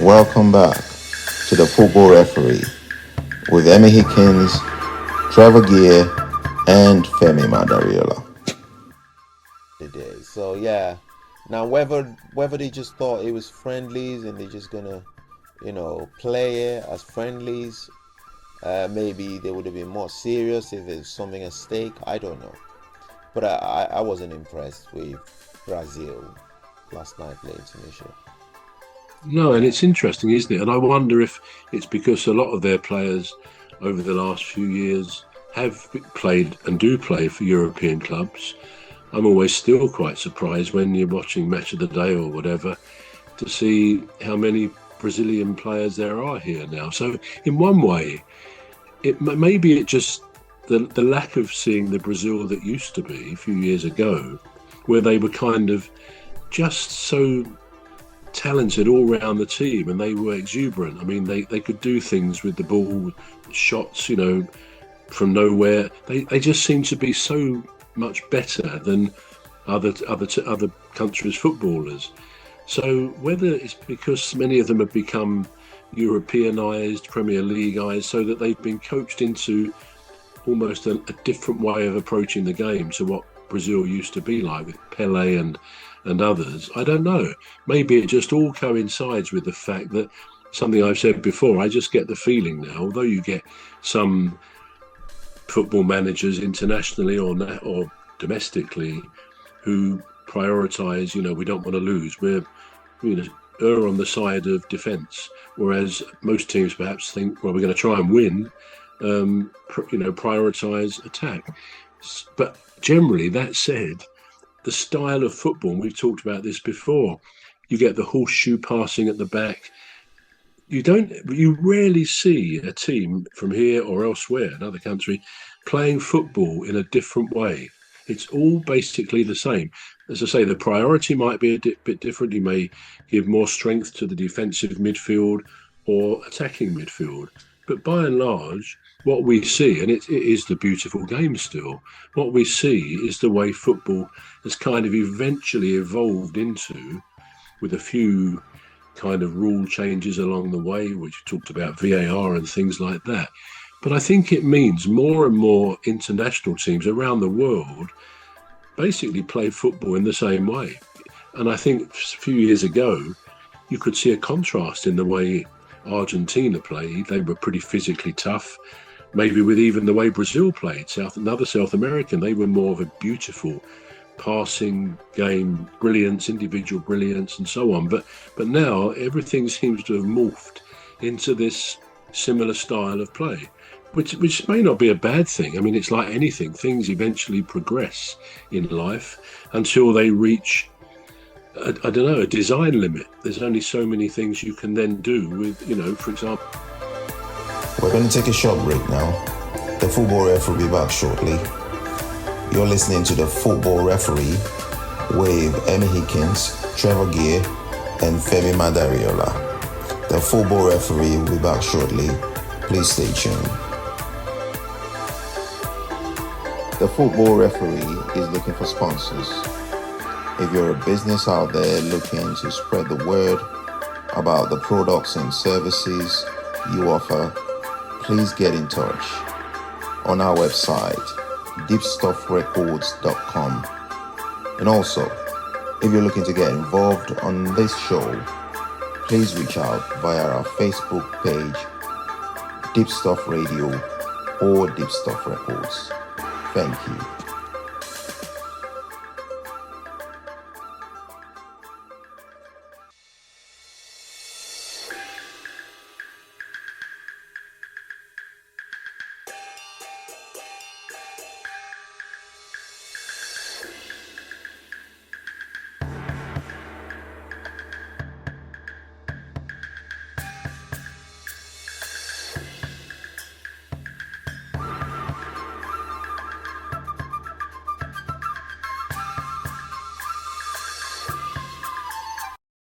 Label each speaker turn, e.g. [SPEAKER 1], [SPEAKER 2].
[SPEAKER 1] Welcome back to the Football Referee with Emmy Hickins, Trevor and Femi Madariola.
[SPEAKER 2] So yeah, now whether they just thought it was friendlies and they're just gonna, play it as friendlies, maybe they would have been more serious if there's something at stake. I don't know, but I wasn't impressed with Brazil last night playing Tunisia.
[SPEAKER 3] No, and it's interesting, isn't it? And I wonder if it's because a lot of their players over the last few years have played and do play for European clubs. I'm always still quite surprised when you're watching Match of the Day or whatever to see how many Brazilian players there are here now. So in one way, maybe it just the lack of seeing the Brazil that used to be a few years ago, where they were kind of just so talented all round the team and they were exuberant. I mean, they could do things with the ball, shots, from nowhere. They just seem to be so much better than other countries' footballers. So whether it's because many of them have become Europeanized, Premier Leagueized, so that they've been coached into almost a different way of approaching the game to what Brazil used to be like with Pelé and others, I don't know. Maybe it just all coincides with the fact that something I've said before, I just get the feeling now, although you get some football managers internationally or domestically who prioritise, we don't want to lose. We're, err on the side of defence, whereas most teams perhaps think, well, we're going to try and win, prioritise attack. But generally, that said, the style of football, and we've talked about this before, you get the horseshoe passing at the back. You rarely see a team from here or elsewhere, another country, playing football in a different way. It's all basically the same. As I say, the priority might be a bit different. You may give more strength to the defensive midfield or attacking midfield. But by and large, what we see, and it is the beautiful game still, what we see is the way football has kind of eventually evolved into, with a few kind of rule changes along the way, which talked about VAR and things like that. But I think it means more and more international teams around the world basically play football in the same way. And I think a few years ago, you could see a contrast in the way Argentina played. They were pretty physically tough, maybe with even the way Brazil played. Another South American, they were more of a beautiful passing game, brilliance, individual brilliance, and so on. But now everything seems to have morphed into this similar style of play, which may not be a bad thing. I mean, it's like anything; things eventually progress in life until they reach a design limit. There's only so many things you can then do with, for example.
[SPEAKER 1] We're going to take a short break now. The Football Referee will be back shortly. You're listening to the Football Referee with Emmy Hickins, Trevor and Femi Madariola. The Football Referee will be back shortly. Please stay tuned. The Football Referee is looking for sponsors. If you're a business out there looking to spread the word about the products and services you offer, please get in touch on our website, deepstuffrecords.com. And also, if you're looking to get involved on this show, please reach out via our Facebook page, Deep Stuff Radio or Deep Stuff Records. Thank you.